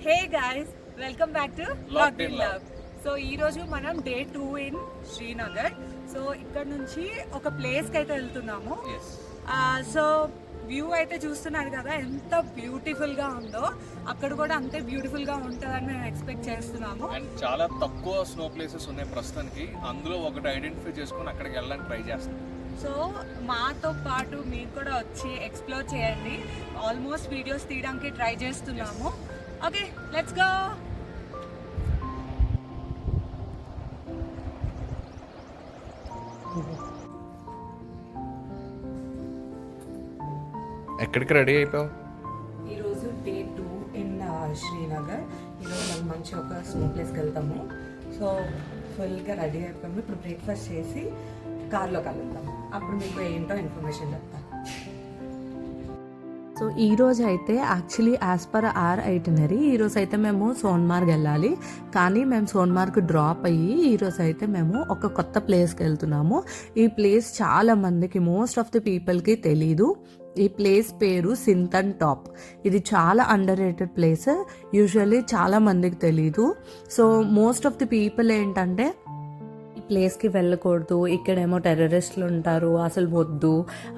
Hey guys, welcome back to locked in love. So ఈ రోజు మనం డే 2 ఇన్ శ్రీనగర్. సో ఇక్కడ నుంచి ఒక ప్లేస్ కి అయితే వెళ్తున్నాము. సో వ్యూ అయితే చూస్తున్నారు కదా, ఎంత బ్యూటిఫుల్ గా ఉందో. అక్కడ కూడా అంతే బ్యూటిఫుల్ గా ఉంటుందని మేము ఎక్స్పెక్ట్ చేస్తున్నాము. అండ్ చాలా తక్కువ స్నో ప్లేసెస్ ఉన్నాయి ప్రస్తుతానికి. అందులో ఒకటి ఐడెంటిఫై చేసుకుని అక్కడికి వెళ్ళడానికి ట్రై చేస్తాం. సో మాతో పాటు మీరు కూడా వచ్చి ఎక్స్ప్లోర్ చేయండి. ఆల్మోస్ట్ వీడియోస్ తీయడానికి ట్రై చేస్తున్నాము. Okay, let's go. ఎక్కడికి రెడీ అయిపోయావు? ఈరోజు డే 2 ఇన్ శ్రీనగర్. ఈరోజు మనం మంచి ఒక స్నో ప్లేస్కి వెళ్తాము. సో ఫుల్గా రెడీ అయిపోయాము. ఇప్పుడు బ్రేక్ఫాస్ట్ చేసి కార్లో కలుద్దాము. అప్పుడు మీకు ఏంటో ఇన్ఫర్మేషన్ చెప్తాను. సో ఈరోజు అయితే actually as per our itinerary ఈరోజు అయితే మేము సోన్మార్గ్ వెళ్ళాలి, కానీ మేము సోన్మార్గ్ డ్రాప్ అయ్యి ఈరోజు అయితే మేము ఒక కొత్త ప్లేస్కి వెళ్తున్నాము. ఈ ప్లేస్ చాలా మందికి, మోస్ట్ ఆఫ్ ది పీపుల్కి తెలీదు. ఈ ప్లేస్ పేరు సింతన్ టాప్. ఇది చాలా అండర్ రేటెడ్ ప్లేస్. యూజువల్లీ చాలా మందికి తెలీదు. So most of the people ఏంటంటే ప్లేస్కి వెళ్ళకూడదు, ఇక్కడేమో టెర్రరిస్టులు ఉంటారు, అసలు వద్దు,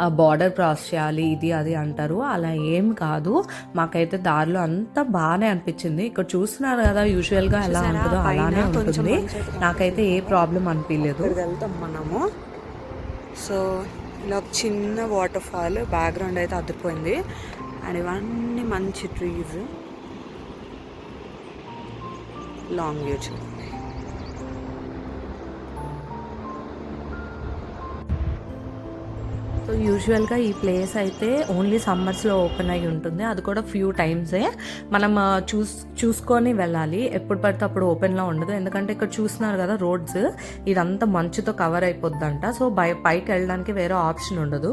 ఆ బార్డర్ క్రాస్ చేయాలి, ఇది అది అంటారు. అలా ఏం కాదు. మాకైతే దారిలో అంతా బాగానే అనిపించింది. ఇక్కడ చూస్తున్నారు కదా, యూజువల్గా ఎలా ఉంటుందో అలానే ఉంటుంది. నాకైతే ఏ ప్రాబ్లం అనిపించలేదు. వెళ్తాం మనము. సో ఇలా ఒక చిన్న వాటర్ ఫాల్, బ్యాక్గ్రౌండ్ అయితే అదిరిపోయింది. అండ్ ఇవన్నీ మంచి ట్రీస్, లాంగ్ వ్యూ చూడండి. సో యూజువల్గా ఈ ప్లేస్ అయితే ఓన్లీ సమ్మర్స్లో ఓపెన్ అయ్యి ఉంటుంది. అది కూడా ఫ్యూ టైమ్సే. మనం చూసుకొని వెళ్ళాలి. ఎప్పుడు పడితే అప్పుడు ఓపెన్లో ఉండదు. ఎందుకంటే ఇక్కడ చూస్తున్నారు కదా రోడ్స్, ఇదంతా మంచుతో కవర్ అయిపోద్దంట. సో పైకి వెళ్ళడానికి వేరే ఆప్షన్ ఉండదు.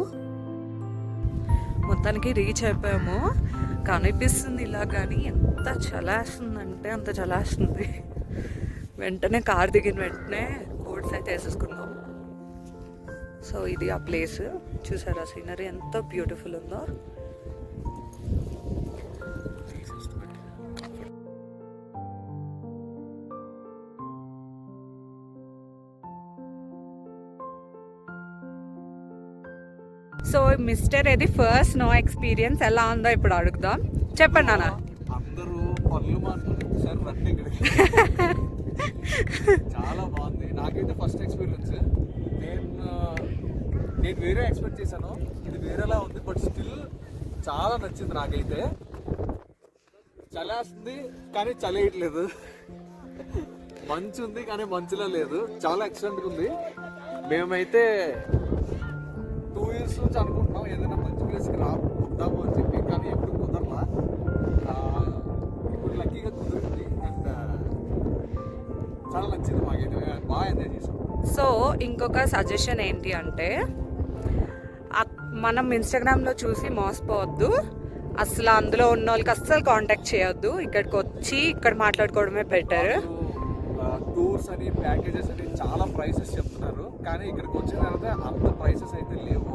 మొత్తానికి రీచ్ అయిపోయాము. కనిపిస్తుంది ఇలా, కానీ ఎంత చలేస్తుందంటే అంత చలేస్తుంది. వెంటనే కార్ దిగిన వెంటనే కోట్స్ అయితే వేసేసుకున్నాం. సో ఇది ఆ ప్లేస్. చూసారా సీనరీ ఎంత బ్యూటిఫుల్ ఉందో. సో మిస్టర్ ఇది ఫస్ట్ స్నో ఎక్స్పీరియన్స్ ఎలా ఉందో ఇప్పుడు అడుగుదాం. చెప్పండి నాన్న. అందరూ పళ్ళు మాట్లాడుతున్నారు సార్, రండి ఇక్కడికి. చాలా బాగుంది. నాకైతే ఫస్ట్ ఎక్స్పీరియన్స్. నేను వేరే ఎక్స్పెక్ట్ చేశాను, ఇది వేరేలా ఉంది. బట్ స్టిల్ చాలా నచ్చింది నాకైతే. చలేస్తుంది కానీ చలేయట్లేదు, మంచు ఉంది కానీ మంచులో లేదు. చాలా ఎక్సలెంట్గా ఉంది. మేమైతే 2 years నుంచి అనుకుంటున్నాం ఏదైనా మంచి ప్లేస్కి వద్దాము అని చెప్పి, కానీ ఎప్పుడు కుదరలా. ఇప్పుడు లక్కీగా కుదిరింది. అండ్ చాలా నచ్చింది మాకైతే, బాగా ఎంజాయ్ చేసాం. సో ఇంకొక సజెషన్ ఏంటి అంటే, మనం ఇన్స్టాగ్రామ్లో చూసి మోసపోవద్దు. అసలు అందులో ఉన్న వాళ్ళకి అస్సలు కాంటాక్ట్ చేయొద్దు. ఇక్కడికి వచ్చి ఇక్కడ మాట్లాడుకోవడమే బెటర్. టూర్స్ అని, ప్యాకేజెస్ అని చాలా ప్రైసెస్ చెప్తున్నారు, కానీ ఇక్కడికి వచ్చిన తర్వాత అంత ప్రైసెస్ అయితే లేవు.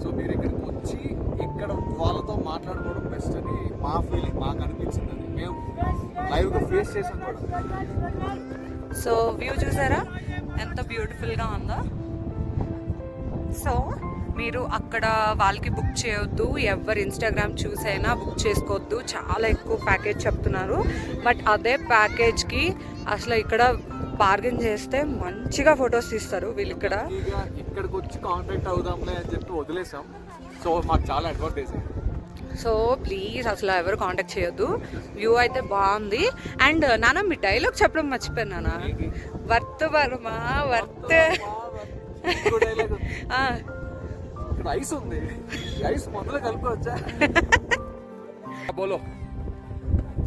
సో మీరు ఇక్కడికి వచ్చి ఇక్కడ వాళ్ళతో మాట్లాడుకోవడం బెస్ట్ అని మా ఫీలింగ్, మాకు అనిపించింది. అది మేము లైవ్గా ఫేస్ చేసాం కూడా. సో వ్యూ చూసారా ఎంత బ్యూటిఫుల్గా ఉందో. సో మీరు అక్కడ వాళ్ళకి బుక్ చేయొద్దు. ఎవరు ఇన్స్టాగ్రామ్ చూసైనా బుక్ చేసుకోవద్దు. చాలా ఎక్కువ ప్యాకేజ్ చెప్తున్నారు. బట్ అదే ప్యాకేజ్కి అసలు ఇక్కడ బార్గెన్ చేస్తే మంచిగా ఫొటోస్ తీస్తారు వీళ్ళు. ఇక్కడికి వచ్చి కాంటాక్ట్ అవుదాంలే అని చెప్పి వదిలేసాం. సో మాకు చాలా అడ్వాంటేజ్. సో ప్లీజ్ అసలు ఎవరు కాంటాక్ట్ చేయొద్దు. వ్యూ అయితే బాగుంది. అండ్ నాన్న, మీ డైలాగ్ చెప్పడం మర్చిపోయాను నాన్న. Worth Varma, worth. ఐస్ ఉంది, ఐస్ మొదలు కలుపుకోవచ్చా? బోలో.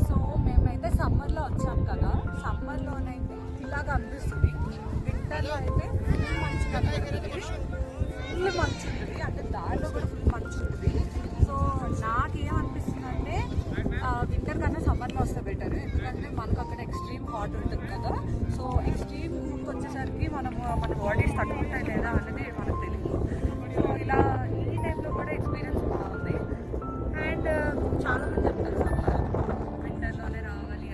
సో మేమైతే సమ్మర్లో వచ్చాం కదా, సమ్మర్లోనైతే ఇలాగ అనిపిస్తుంది. వింటర్లో అయితే ఫుల్ మంచి కనిపిస్తుంది, ఫుల్ మంచి ఉంటుంది. అంటే దారిలో కూడా ఫుల్ మంచి ఉంటుంది. సో నాకేమనిపిస్తుంది అంటే వింటర్ కన్నా సమ్మర్లో వస్తే బెటర్. ఎందుకంటే మనకు అక్కడ ఎక్స్ట్రీమ్ హాట్ ఉంటుంది కదా. సో ఎక్స్ట్రీమ్ హీట్కి వచ్చేసరికి మన బాడీస్ తట్టుకుంటాయి లేదా అనేది మనకు తెలియదు. సో ఇలా ఈ టైంలో కూడా ఎక్స్పీరియన్స్ బాగుంది. అండ్ చాలామంది చెప్తారు వింటర్లోనే రావాలి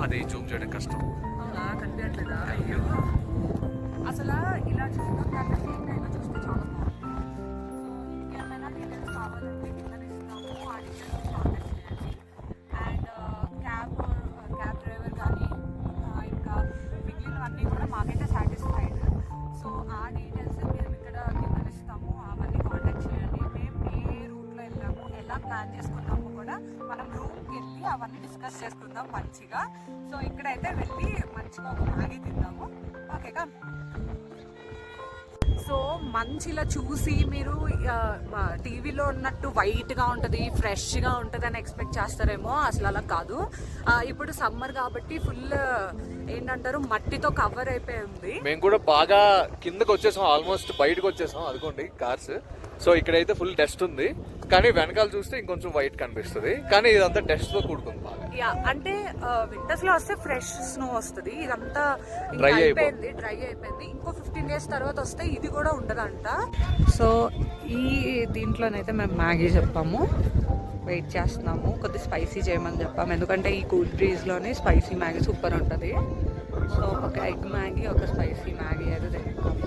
అది జూమ్ చేయడం కష్టం. అవునా, కనిపించట్లేదా? అయ్యో, అసలు ఇలా చూస్తుంటే సేమ్ టైంలో చూస్తే చాలా బాగుంటుంది. సో ఇంకేమైనా డీటెయిల్స్ కావాలంటే కింద ఇస్తాము, ఆ డీటెయిల్స్ కాంటాక్ట్ చేయండి. అండ్ క్యాబ్ డ్రైవర్ కానీ ఇంకా మిగిలినవన్నీ కూడా మాకైతే సాటిస్ఫైడ్. సో ఆ డీటెయిల్స్ మేము ఇక్కడ కింద ఇస్తాము, అవన్నీ కాంటాక్ట్ చేయండి. మేము ఏ రూట్లో వెళ్ళాము, ఎలా ప్లాన్ చేసుకున్నాము కూడా మనం రూమ్కి వెళ్ళి అవన్నీ డిస్కస్ చేసుకుందాం మంచిగా. సో ఇక్కడైతే వెళ్ళి మంచిగా ఒక మ్యాగీ తిందాము. ఓకేగా? సో మంచిలా చూసి మీరు టీవీలో ఉన్నట్టు వైట్గా ఉంటుంది, ఫ్రెష్గా ఉంటుంది అని ఎక్స్పెక్ట్ చేస్తారేమో. అసలు అలా కాదు. ఇప్పుడు సమ్మర్ కాబట్టి ఫుల్ ఏంటంటారు మట్టితో కవర్ అయిపోయి ఉంది. మేము కూడా బాగా కిందకి వచ్చేసాం, ఆల్మోస్ట్ బయటకు వచ్చేసాం. అదిగోండి కార్స్. సో ఇక్కడైతే ఫుల్ డస్ట్ ఉంది, కానీ వెనకాల చూస్తే ఇంకొంచెం వైట్ కనిపిస్తుంది. కానీ ఇదంతా డస్ట్ తో కూడుకుంది బాగా. అంటే వింటర్స్ లో వస్తే ఫ్రెష్ స్నో వస్తుంది, ఇదంతా డ్రై అయిపోయింది. ఇంకో 15 days తర్వాత వస్తే ఇది కూడా ఉండదంట. సో ఈ దీంట్లోనైతే మేము మ్యాగీ చెప్పాము, వెయిట్ చేస్తున్నాము. కొద్దిగా స్పైసీ చేయమని చెప్పాము, ఎందుకంటే ఈ కూల్ బ్రీజ్లోనే స్పైసీ మ్యాగీ సూపర్ ఉంటుంది. సో ఒక ఎగ్ మ్యాగీ, ఒక స్పైసీ మ్యాగీ అయితే తింటాము.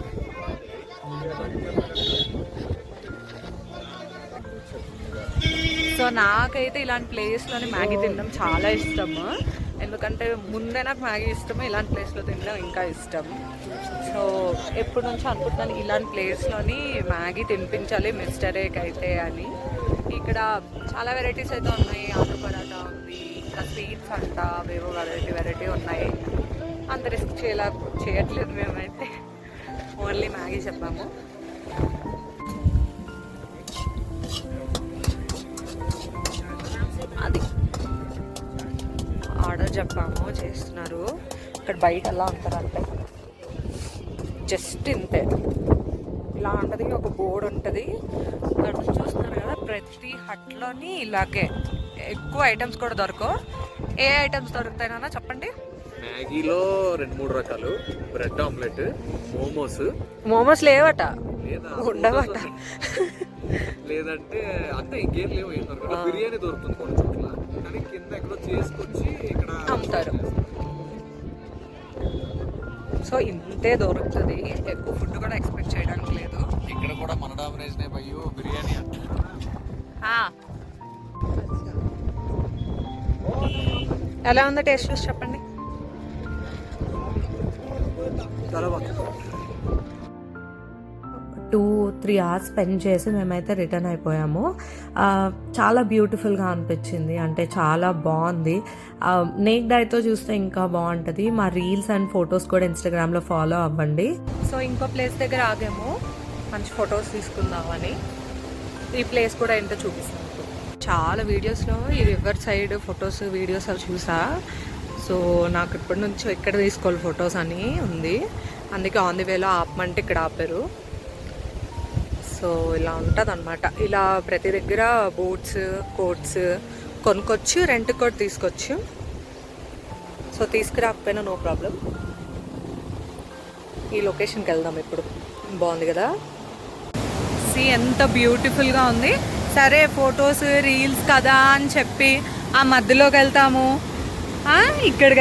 సో నాకైతే ఇలాంటి ప్లేస్లోనే మ్యాగీ తినడం చాలా ఇష్టము, ఎందుకంటే ముందే నాకు మ్యాగీ ఇష్టము, ఇలాంటి ప్లేస్లో తినడం ఇంకా ఇష్టం. సో ఎప్పటి నుంచో అనుకుంటున్నాను ఇలాంటి ప్లేస్లోని మ్యాగీ తినిపించాలి మిస్టర్ ఏక్ అయితే అని. ఇక్కడ చాలా వెరైటీస్ అయితే ఉన్నాయి. ఆలు పరాటా ఉంది, ఇంకా స్వీట్స్ అంట, అవేవో వెరైటీ ఉన్నాయి. అంత రిస్క్ చేయట్లేదు మేమైతే, ఓన్లీ మ్యాగీ చెప్పాము. అది ఆర్డర్ చెప్పాము, చేస్తున్నారు. ఇక్కడ బయట ఎలా ఉంటారంటే జస్ట్ ఇంతే, ఇలా ఉంటుంది. ఒక బోర్డు ఉంటుంది అక్కడ చూస్తున్నారు కదా, ప్రతి హట్లోని ఇలాగే. ఎక్కువ ఐటమ్స్ కూడా దొరకవు. ఏ ఐటమ్స్ దొరుకుతాయినా చెప్పండి. మ్యాగీలో 2-3 రకాలు, బ్రెడ్ ఆమ్లెట్, మోమోస్ లేవట, ఉండవట. లేదంటే అంతే, ఇంకేం లేవు. ఏం దొరకదు. బిర్యానీ దొరుకుతుంది కొన్ని చోట్ల, కానీ కింద ఎక్కడో చేసుకొచ్చి ఇక్కడ అమ్ముతారు. సో ఇంతే దొరుకుతుంది, ఎక్కువ ఫుడ్ కూడా ఎక్స్పెక్ట్ చేయడానికి లేదు. ఇక్కడ కూడా మన డామినేషన్ అయ్యో బిర్యానీ అంట. ఎలా ఉందో టేస్ట్ చూసి చెప్పండి. చాలా బాగుంది. 2-3 hours స్పెండ్ చేసి మేమైతే రిటర్న్ అయిపోయాము. చాలా బ్యూటిఫుల్గా అనిపించింది, అంటే చాలా బాగుంది. నేక్డ్ ఐతో చూస్తే ఇంకా బాగుంటుంది. మా రీల్స్ అండ్ ఫొటోస్ కూడా ఇన్స్టాగ్రామ్లో ఫాలో అవ్వండి. సో ఇంకో ప్లేస్ దగ్గర ఆగాము, మంచి ఫొటోస్ తీసుకుందామని. ఈ ప్లేస్ కూడా ఏంటో చూపిస్తాను. చాలా వీడియోస్లో ఈ రివర్ సైడ్ ఫొటోస్ వీడియోస్ అవి చూసా. సో నాకు ఇప్పటి నుంచి ఎక్కడ తీసుకోవాలి ఫొటోస్ అని ఉంది, అందుకే ఆన్ ది వేలో ఆపమంటే ఇక్కడ ఆపారు. సో ఇలా ఉంటుంది అనమాట. ఇలా ప్రతి దగ్గర బోట్స్, కోట్స్ కొనుక్కొచ్చు, రెంట్ కూడా తీసుకోవచ్చు. సో తీసుకురాకపోయినా నో ప్రాబ్లం. ఈ లొకేషన్కి వెళ్దాం ఇప్పుడు. బాగుంది కదా, సీ ఎంత బ్యూటిఫుల్గా ఉంది. సరే ఫొటోస్ రీల్స్ కదా అని చెప్పి ఆ మధ్యలోకి వెళ్తాము, ఇక్కడికి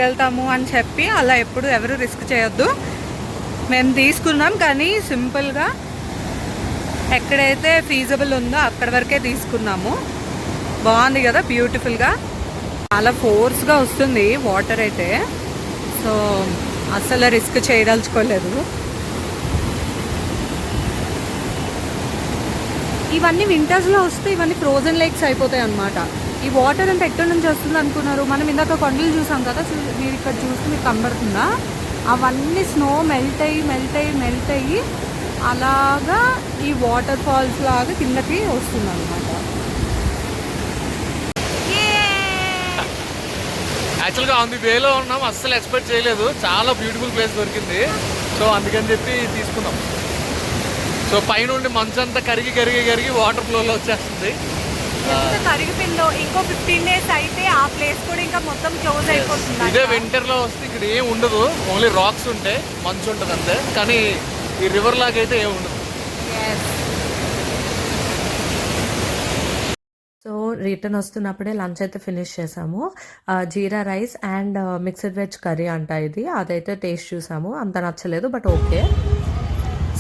వెళ్తాము అని చెప్పి అలా ఎప్పుడు ఎవరు రిస్క్ చేయొద్దు. మేము తీసుకున్నాం, కానీ సింపుల్గా ఎక్కడైతే ఫీజబుల్ ఉందో అక్కడ వరకే తీసుకున్నాము. బాగుంది కదా బ్యూటిఫుల్గా, చాలా ఫోర్స్గా వస్తుంది వాటర్ అయితే. సో అసలు రిస్క్ చేయదలుచుకోలేదు. ఇవన్నీ వింటర్స్లో వస్తే ఇవన్నీ ఫ్రోజన్ లేక్స్ అయిపోతాయి అన్నమాట. ఈ వాటర్ అంతా ఎక్కడి నుంచి వస్తుంది అనుకున్నారు? మనం ఇందాక కొండలు చూసాం కదా, మీరు ఇక్కడ చూస్తే మీకు కనబడుతుందా, అవన్నీ స్నో మెల్ట్ అయ్యి అలాగా ఈ వాటర్ ఫాల్స్ లాగా కిందకి వస్తుంది అనమాట. యాక్చువల్గా ఆన్ ది వేలో ఉన్నాం, అస్సలు ఎక్స్పెక్ట్ చేయలేదు. చాలా బ్యూటిఫుల్ ప్లేస్ దొరికింది, సో అందుకని చెప్పి తీసుకున్నాం. సో పైనుండి మంచు అంతా కరిగి వాటర్ ఫ్లోలో వచ్చేస్తుంది. కరిగిపోయిందో ఇంకో 15 days అయితే ఆ ప్లేస్ కూడా ఇంకా మొత్తం క్లోజ్ అయిపోతుంది. ఇదే వింటర్ లో వస్తే ఇక్కడ ఏం ఉండదు, ఓన్లీ రాక్స్ ఉంటాయి, మంచు ఉంటుంది అంతే. కానీ ఈ రివర్ లాగా అయితే ఏం ఉండదు. సో రిటర్న్ వస్తున్నప్పుడే లంచ్ అయితే ఫినిష్ చేసాము. Jeera rice and mixed veg curry అంట ఇది. అదైతే టేస్ట్ చూసాము, అంత నచ్చలేదు but okay.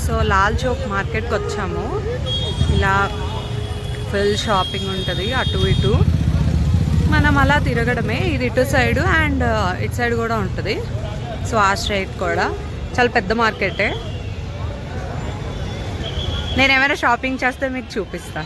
So Lal Chowk మార్కెట్కి వచ్చాము. ఇలా ఫుల్ షాపింగ్ ఉంటుంది అటు ఇటు. మనం అలా తిరగడమే. ఇది ఇటు సైడు అండ్ ఇటు సైడ్ కూడా ఉంటుంది. సో ఆ స్ట్రైట్ కూడా చాలా పెద్ద మార్కెటే. నేను ఏమైనా షాపింగ్ చేస్తే మీకు చూపిస్తా.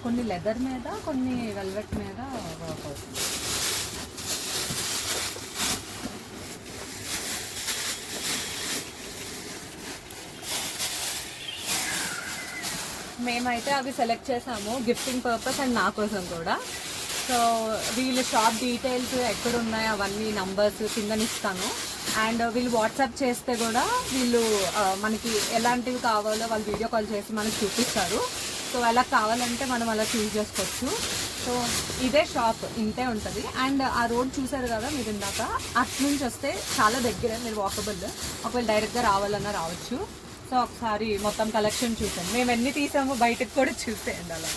కొన్ని లెదర్ మీద, కొన్ని వెల్వెట్ మీద వర్క్ అవుతుంది. మేమైతే అవి సెలెక్ట్ చేసాము గిఫ్టింగ్ పర్పస్ అండ్ నా కోసం కూడా. సో వీళ్ళ షాప్ డీటెయిల్స్ ఎక్కడ ఉన్నాయో అవన్నీ నంబర్స్ కిందనిస్తాను. అండ్ వీళ్ళు వాట్సాప్ చేస్తే కూడా వీళ్ళు మనకి ఎలాంటివి కావాలో వాళ్ళు వీడియో కాల్ చేసి మనకి చూపిస్తారు. సో అలా కావాలంటే మనం అలా చూస్ చేసుకోవచ్చు. సో ఇదే షాప్, ఇంతే ఉంటుంది. అండ్ ఆ రోడ్ చూసారు కదా మీరు ఇందాక, అటు నుంచి వస్తే చాలా దగ్గరే, మీరు వాకబుల్. ఒకవేళ డైరెక్ట్గా రావాలన్నా రావచ్చు. సో ఒకసారి మొత్తం కలెక్షన్ చూసాను. మేము ఎన్ని తీసామో బయటకు కూడా చూసేయండి అలా.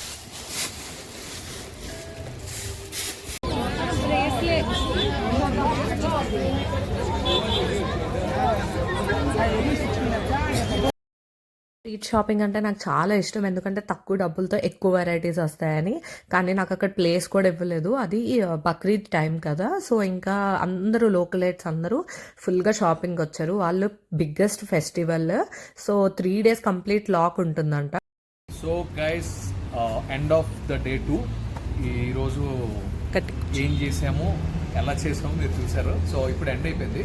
స్ట్రీట్ షాపింగ్ అంటే నాకు చాలా ఇష్టం, ఎందుకంటే తక్కువ డబ్బులతో ఎక్కువ వెరైటీస్ వస్తాయని. కానీ నాకు అక్కడ ప్లేస్ కూడా ఇవ్వలేదు. అది బక్రీద్ టైం కదా, సో ఇంకా అందరూ లోకలైట్స్ అందరూ ఫుల్గా షాపింగ్ వచ్చారు. వాళ్ళు biggest festival. So 3 days complete lock ఉంటుందంట. So guys, end of the day 2. ఈరోజు ఏం చేసాము, ఎలా చేసాము మీరు చూసారు. సో ఇప్పుడు ఎండ్ అయిపోయింది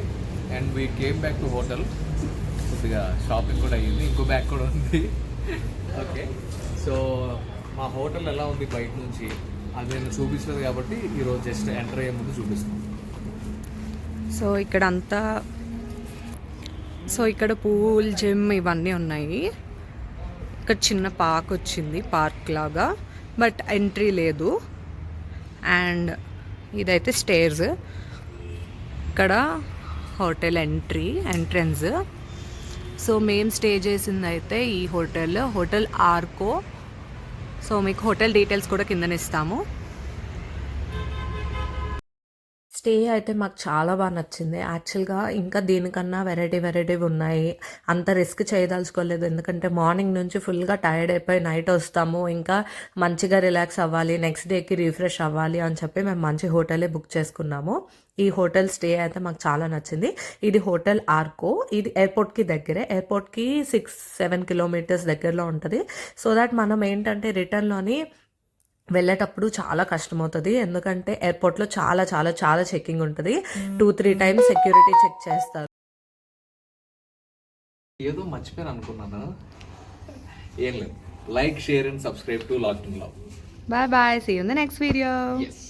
and we came back to hotel. కొద్దిగా షాపింగ్ కూడా అయ్యింది, ఇంకో బ్యాగ్ కూడా ఉంది. ఓకే, సో మా హోటల్ ఎలా ఉంది బయట నుంచి అది నేను చూపించలేదు కాబట్టి ఈరోజు జస్ట్ ఎంటర్ అయ్యే ముందు చూపిస్తాను. సో ఇక్కడ అంతా, సో ఇక్కడ పూల్, జిమ్ ఇవన్నీ ఉన్నాయి. ఇక్కడ చిన్న పార్క్ వచ్చింది, పార్క్ లాగా, బట్ ఎంట్రీ లేదు. అండ్ ఇదైతే స్టేర్స్. ఇక్కడ హోటల్ ఎంట్రన్స్. సో మేము స్టే చేసింది అయితే ఈ హోటల్ ఆర్కో. సో మీకు హోటల్ డీటెయిల్స్ కూడా కిందనే ఇస్తాము. స్టే అయితే మాకు చాలా బాగా నచ్చింది యాక్చువల్గా. ఇంకా దీనికన్నా వెరైటీ ఉన్నాయి. అంత రిస్క్ చేయదలుచుకోలేదు, ఎందుకంటే మార్నింగ్ నుంచి ఫుల్గా టైర్డ్ అయిపోయి నైట్ వస్తాము, ఇంకా మంచిగా రిలాక్స్ అవ్వాలి, నెక్స్ట్ డేకి రిఫ్రెష్ అవ్వాలి అని చెప్పి మేము మంచి హోటలే బుక్ చేసుకున్నాము. ఈ హోటల్ స్టే అయితే మాకు చాలా నచ్చింది. ఇది హోటల్ ఆర్కో. ఇది ఎయిర్పోర్ట్కి దగ్గరే, ఎయిర్పోర్ట్కి 6-7 kilometers దగ్గరలో ఉంటుంది. సో దట్ మనం ఏంటంటే రిటర్న్లోని వెళ్ళేటప్పుడు చాలా కష్టమవుతుంది, ఎందుకంటే ఎయిర్పోర్ట్లో చాలా చెకింగ్ ఉంటుంది. 2-3 times సెక్యూరిటీ చెక్ చేస్తారు. ఏదో మర్చిపోయాను అనుకున్నాను. ఏం లేదు, like, share and subscribe to locked in love. Bye, see you in the next video. Yes.